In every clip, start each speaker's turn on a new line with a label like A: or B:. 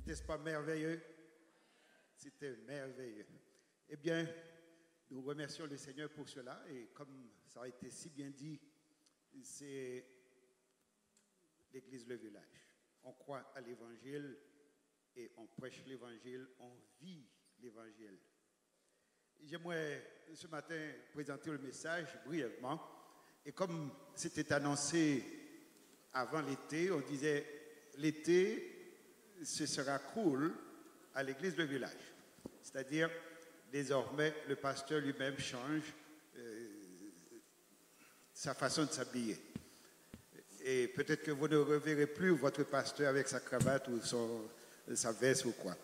A: N'était-ce pas merveilleux? C'était merveilleux. Eh bien, nous remercions le Seigneur pour cela. Et comme ça a été si bien dit, c'est l'Église Le Village. On croit à l'Évangile et on prêche l'Évangile, on vit l'Évangile. J'aimerais ce matin présenter le message brièvement. Et comme c'était annoncé avant l'été, on disait l'été, ce sera cool à l'église Le Village. C'est-à-dire, désormais, le pasteur lui-même change sa façon de s'habiller. Et peut-être que vous ne reverrez plus votre pasteur avec sa cravate ou sa veste ou quoi.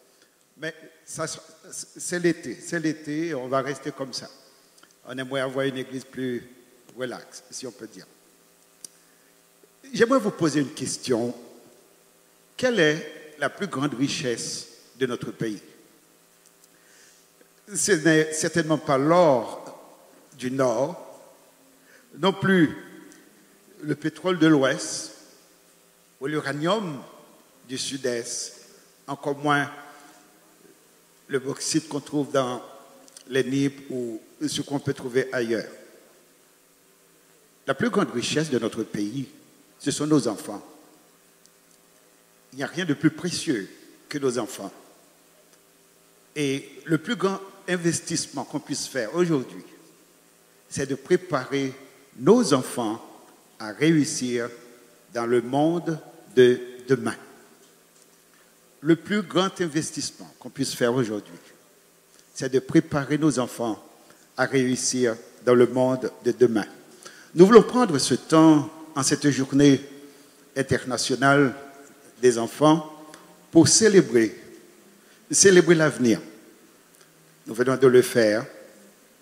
A: Mais ça, c'est l'été, on va rester comme ça. On aimerait avoir une église plus relax, si on peut dire. J'aimerais vous poser une question. Quelle est la plus grande richesse de notre pays? Ce n'est certainement pas l'or du Nord, non plus le pétrole de l'Ouest ou l'uranium du Sud-Est, encore moins le bauxite qu'on trouve dans les Nippes ou ce qu'on peut trouver ailleurs. La plus grande richesse de notre pays, ce sont nos enfants. Il n'y a rien de plus précieux que nos enfants. Et le plus grand investissement qu'on puisse faire aujourd'hui, c'est de préparer nos enfants à réussir dans le monde de demain. Le plus grand investissement qu'on puisse faire aujourd'hui, c'est de préparer nos enfants à réussir dans le monde de demain. Nous voulons prendre ce temps en cette journée internationale des enfants pour célébrer l'avenir. Nous venons de le faire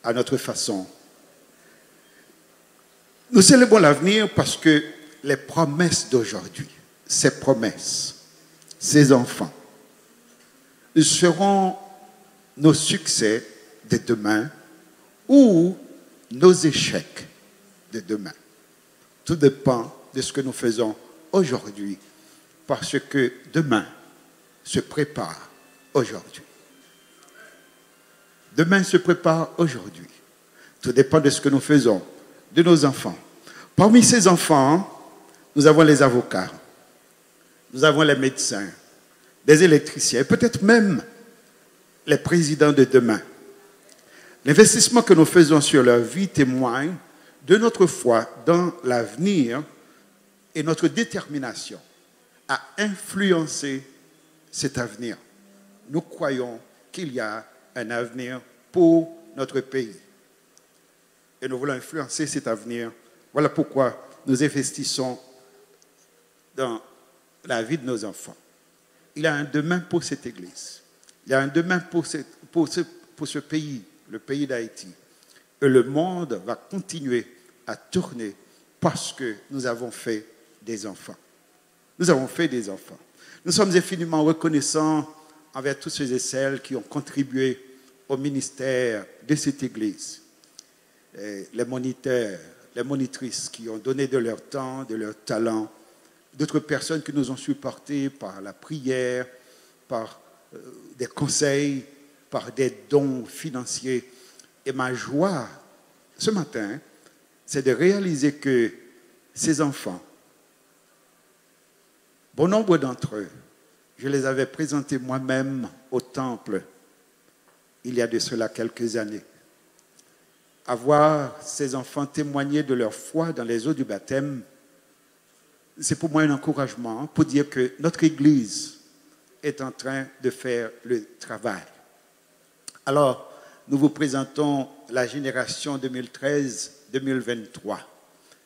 A: à notre façon. Nous célébrons l'avenir parce que les promesses d'aujourd'hui, ces promesses, ces enfants, seront nos succès de demain ou nos échecs de demain. Tout dépend de ce que nous faisons aujourd'hui, parce que demain se prépare aujourd'hui. Demain se prépare aujourd'hui. Tout dépend de ce que nous faisons, de nos enfants. Parmi ces enfants, nous avons les avocats, nous avons les médecins, des électriciens, et peut-être même les présidents de demain. L'investissement que nous faisons sur leur vie témoigne de notre foi dans l'avenir et notre détermination à influencer cet avenir. Nous croyons qu'il y a un avenir pour notre pays. Et nous voulons influencer cet avenir. Voilà pourquoi nous investissons dans la vie de nos enfants. Il y a un demain pour cette église. Il y a un demain pour ce pays, le pays d'Haïti. Et le monde va continuer à tourner parce que nous avons fait des enfants. Nous avons fait des enfants. Nous sommes infiniment reconnaissants envers tous ceux et celles qui ont contribué au ministère de cette église. Les moniteurs, les monitrices qui ont donné de leur temps, de leur talent, d'autres personnes qui nous ont supportés par la prière, par des conseils, par des dons financiers. Et ma joie, ce matin, c'est de réaliser que ces enfants, bon nombre d'entre eux, je les avais présentés moi-même au temple il y a de cela quelques années. Avoir ces enfants témoigner de leur foi dans les eaux du baptême, c'est pour moi un encouragement pour dire que notre Église est en train de faire le travail. Alors, nous vous présentons la génération 2013-2023,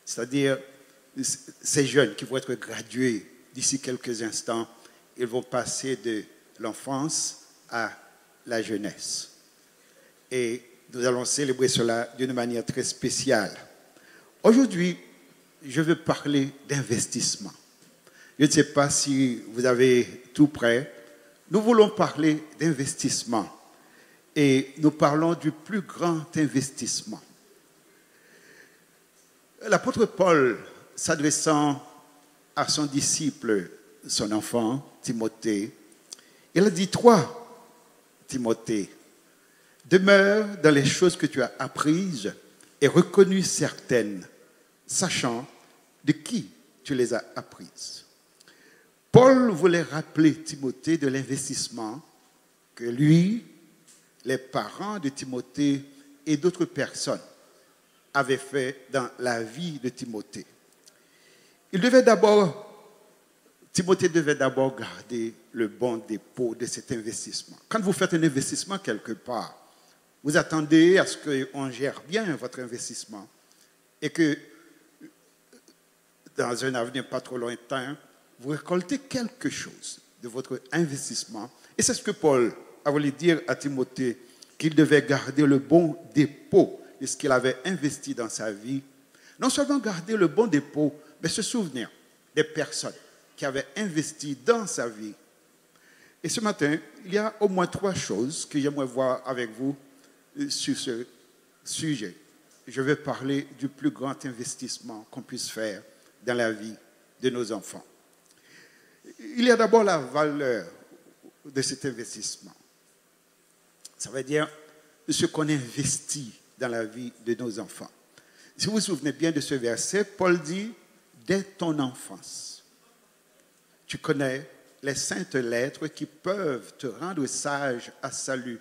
A: c'est-à-dire ces jeunes qui vont être gradués d'ici quelques instants. Ils vont passer de l'enfance à la jeunesse. Et nous allons célébrer cela d'une manière très spéciale. Aujourd'hui, je veux parler d'investissement. Je ne sais pas si vous avez tout prêt. Nous voulons parler d'investissement. Et nous parlons du plus grand investissement. L'apôtre Paul, s'adressant à son disciple, son enfant, Timothée, Il a dit, toi, Timothée, demeure dans les choses que tu as apprises et reconnues certaines, sachant de qui tu les as apprises. Paul voulait rappeler Timothée de l'investissement que lui, les parents de Timothée et d'autres personnes avaient fait dans la vie de Timothée. Timothée devait d'abord garder le bon dépôt de cet investissement. Quand vous faites un investissement quelque part, vous attendez à ce qu'on gère bien votre investissement et que dans un avenir pas trop lointain, vous récoltez quelque chose de votre investissement. Et c'est ce que Paul a voulu dire à Timothée, qu'il devait garder le bon dépôt de ce qu'il avait investi dans sa vie. Non seulement garder le bon dépôt, mais se souvenir des personnes qui avaient investi dans sa vie. Et ce matin, il y a au moins 3 choses que j'aimerais voir avec vous sur ce sujet. Je vais parler du plus grand investissement qu'on puisse faire dans la vie de nos enfants. Il y a d'abord la valeur de cet investissement. Ça veut dire ce qu'on investit dans la vie de nos enfants. Si vous vous souvenez bien de ce verset, Paul dit, dès ton enfance, tu connais les saintes lettres qui peuvent te rendre sage à salut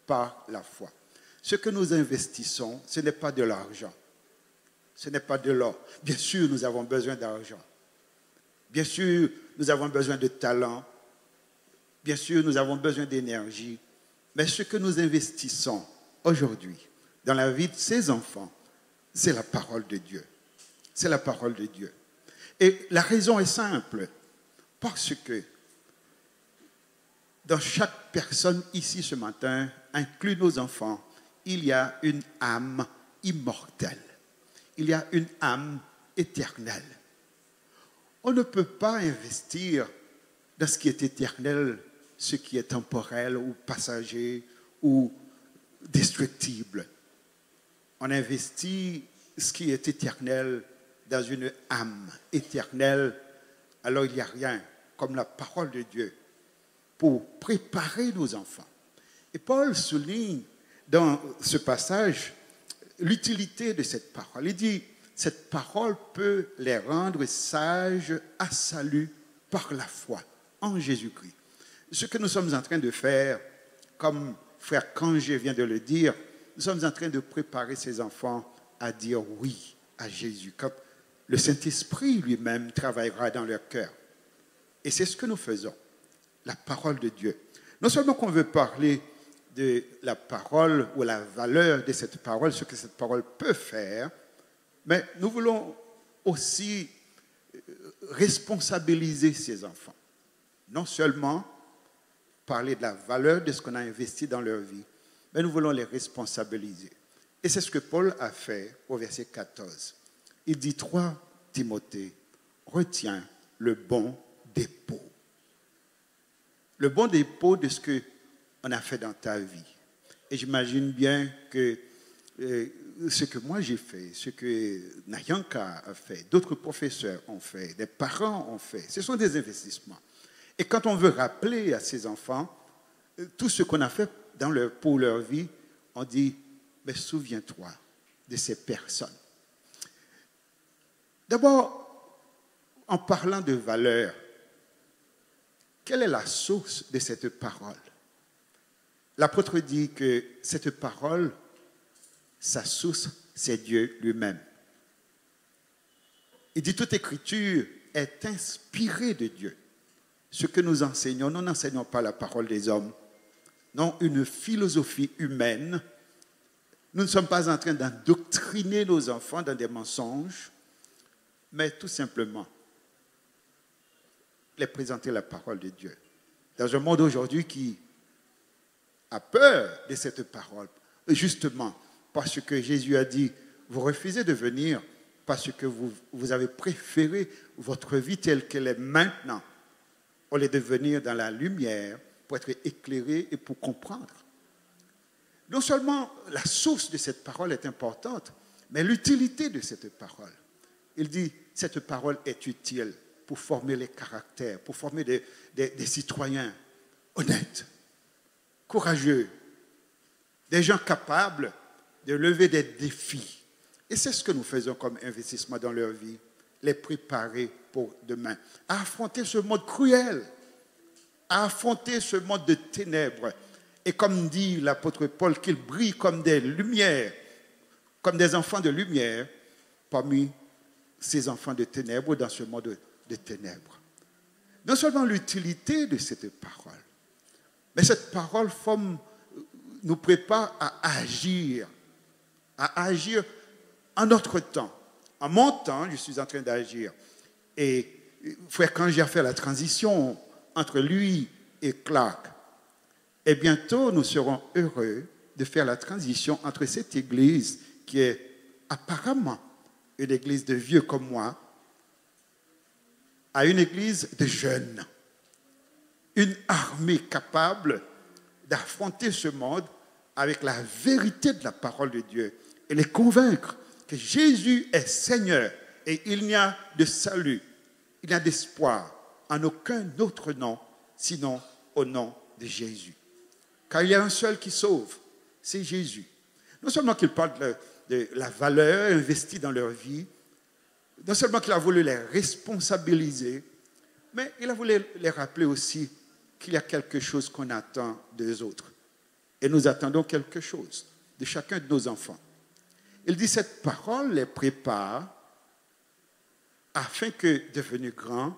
A: par la foi. Ce que nous investissons, ce n'est pas de l'argent. Ce n'est pas de l'or. Bien sûr, nous avons besoin d'argent. Bien sûr, nous avons besoin de talent. Bien sûr, nous avons besoin d'énergie. Mais ce que nous investissons aujourd'hui dans la vie de ces enfants, c'est la parole de Dieu. C'est la parole de Dieu. Et la raison est simple. Parce que dans chaque personne ici ce matin, inclus nos enfants, il y a une âme immortelle. Il y a une âme éternelle. On ne peut pas investir dans ce qui est éternel, ce qui est temporel ou passager ou destructible. On investit ce qui est éternel dans une âme éternelle. Alors il n'y a rien comme la parole de Dieu pour préparer nos enfants. Et Paul souligne dans ce passage l'utilité de cette parole. Il dit, cette parole peut les rendre sages à salut par la foi en Jésus-Christ. Ce que nous sommes en train de faire, comme frère Kangé vient de le dire, nous sommes en train de préparer ces enfants à dire oui à Jésus. Quand le Saint-Esprit lui-même travaillera dans leur cœur. Et c'est ce que nous faisons, la parole de Dieu. Non seulement qu'on veut parler de la parole ou la valeur de cette parole, ce que cette parole peut faire, mais nous voulons aussi responsabiliser ces enfants. Non seulement parler de la valeur de ce qu'on a investi dans leur vie, mais nous voulons les responsabiliser. Et c'est ce que Paul a fait au verset 14. Il dit, toi, Timothée, retiens le bon dépôt. Le bon dépôt de ce qu'on a fait dans ta vie. Et j'imagine bien que ce que moi j'ai fait, ce que Nayanka a fait, d'autres professeurs ont fait, des parents ont fait, ce sont des investissements. Et quand on veut rappeler à ces enfants tout ce qu'on a fait pour leur vie, on dit, mais souviens-toi de ces personnes. D'abord, en parlant de valeur, quelle est la source de cette parole? L'apôtre dit que cette parole, sa source, c'est Dieu lui-même. Il dit toute écriture est inspirée de Dieu. Ce que nous enseignons, nous n'enseignons pas la parole des hommes, non une philosophie humaine. Nous ne sommes pas en train d'endoctriner nos enfants dans des mensonges, mais tout simplement les présenter la parole de Dieu. Dans un monde aujourd'hui qui a peur de cette parole, justement parce que Jésus a dit, vous refusez de venir parce que vous avez préféré votre vie telle qu'elle est maintenant, au lieu de venir dans la lumière pour être éclairé et pour comprendre. Non seulement la source de cette parole est importante, mais l'utilité de cette parole. Il dit, cette parole est utile pour former les caractères, pour former des citoyens honnêtes, courageux, des gens capables de lever des défis. Et c'est ce que nous faisons comme investissement dans leur vie, les préparer pour demain, à affronter ce monde cruel, à affronter ce monde de ténèbres. Et comme dit l'apôtre Paul, qu'ils brillent comme des lumières, comme des enfants de lumière, parmi ces enfants de ténèbres, dans ce monde de ténèbres. Non seulement l'utilité de cette parole, mais cette parole nous prépare à agir en notre temps. En mon temps, je suis en train d'agir. Et frère Kanji a fait la transition entre lui et Clark. Et bientôt, nous serons heureux de faire la transition entre cette église qui est apparemment une église de vieux comme moi à une église de jeunes. Une armée capable d'affronter ce monde avec la vérité de la parole de Dieu et les convaincre que Jésus est Seigneur et il n'y a de salut, il n'y a d'espoir en aucun autre nom, sinon au nom de Jésus. Car il y a un seul qui sauve, c'est Jésus. Non seulement qu'il parle de la valeur investie dans leur vie, non seulement qu'il a voulu les responsabiliser, mais il a voulu les rappeler aussi qu'il y a quelque chose qu'on attend des autres. Et nous attendons quelque chose de chacun de nos enfants. Il dit, cette parole les prépare afin que, devenus grands,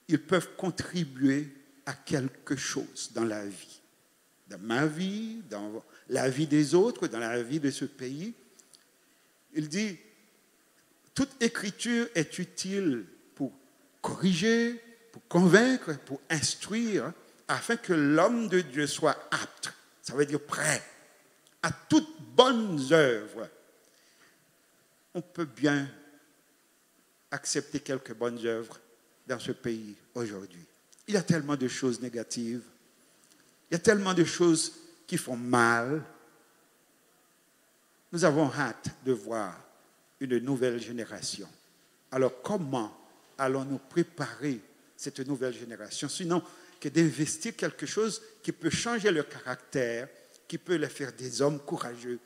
A: ils peuvent contribuer à quelque chose dans la vie. Dans ma vie, dans la vie des autres, dans la vie de ce pays. Il dit, toute écriture est utile pour corriger, pour convaincre, pour instruire, afin que l'homme de Dieu soit apte, ça veut dire prêt, à toutes bonnes œuvres. On peut bien accepter quelques bonnes œuvres dans ce pays aujourd'hui. Il y a tellement de choses négatives, il y a tellement de choses qui font mal. Nous avons hâte de voir une nouvelle génération. Alors comment allons-nous préparer cette nouvelle génération, sinon que d'investir quelque chose qui peut changer leur caractère, qui peut les faire des hommes courageux,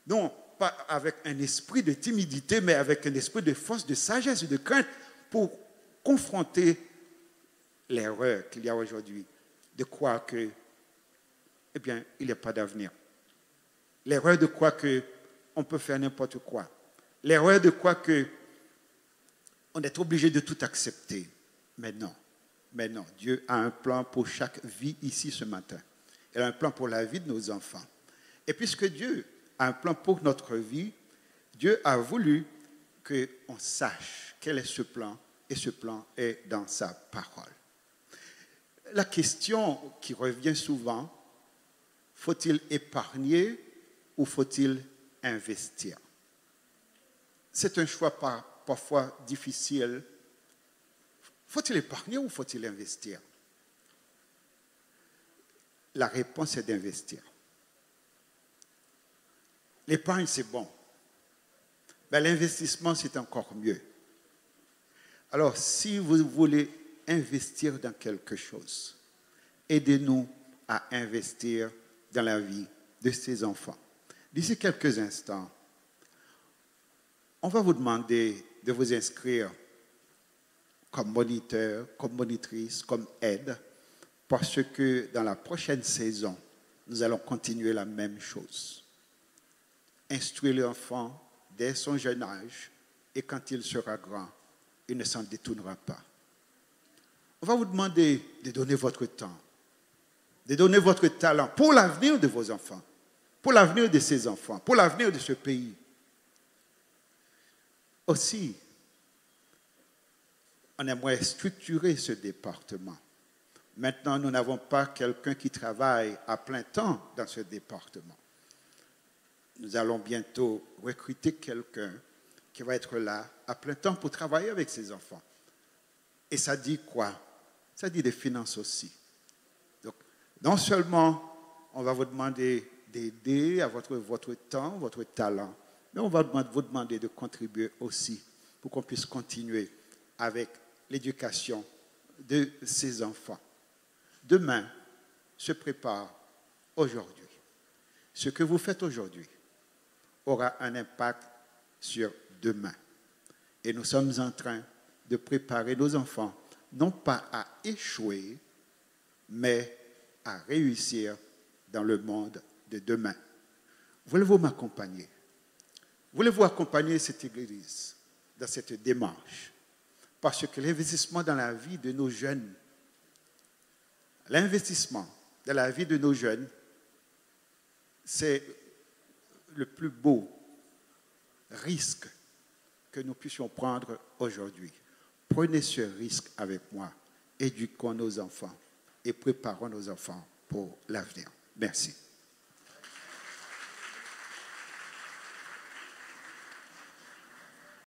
A: non pas avec un esprit de timidité, mais avec un esprit de force, de sagesse et de crainte pour confronter l'erreur qu'il y a aujourd'hui, de croire que, eh bien, il n'y a pas d'avenir. L'erreur de croire qu'on peut faire n'importe quoi. L'erreur de croire qu'on est obligé de tout accepter. Mais non, Dieu a un plan pour chaque vie ici ce matin. Il a un plan pour la vie de nos enfants. Et puisque Dieu a un plan pour notre vie, Dieu a voulu qu'on sache quel est ce plan, et ce plan est dans sa parole. La question qui revient souvent, faut-il épargner ou faut-il investir? C'est un choix parfois difficile. Faut-il épargner ou faut-il investir? La réponse est d'investir. L'épargne, c'est bon. Mais l'investissement, c'est encore mieux. Alors, si vous voulez investir dans quelque chose, aidez-nous à investir dans la vie de ces enfants. D'ici quelques instants, on va vous demander de vous inscrire comme moniteur, comme monitrice, comme aide, parce que dans la prochaine saison, nous allons continuer la même chose. Instruire l'enfant dès son jeune âge, et quand il sera grand, il ne s'en détournera pas. On va vous demander de donner votre temps, de donner votre talent pour l'avenir de vos enfants, pour l'avenir de ces enfants, pour l'avenir de ce pays. Aussi, on aimerait structurer ce département. Maintenant, nous n'avons pas quelqu'un qui travaille à plein temps dans ce département. Nous allons bientôt recruter quelqu'un qui va être là à plein temps pour travailler avec ces enfants. Et ça dit quoi? Ça dit des finances aussi. Donc, non seulement on va vous demander d'aider à votre temps, votre talent, mais on va vous demander de contribuer aussi pour qu'on puisse continuer avec l'éducation de ces enfants. Demain se prépare aujourd'hui. Ce que vous faites aujourd'hui aura un impact sur demain. Et nous sommes en train de préparer nos enfants, non pas à échouer, mais à réussir dans le monde de demain. Voulez-vous m'accompagner? Voulez-vous accompagner cette Église dans cette démarche? Parce que l'investissement dans la vie de nos jeunes, c'est le plus beau risque que nous puissions prendre aujourd'hui. Prenez ce risque avec moi. Éduquons nos enfants et préparons nos enfants pour l'avenir. Merci.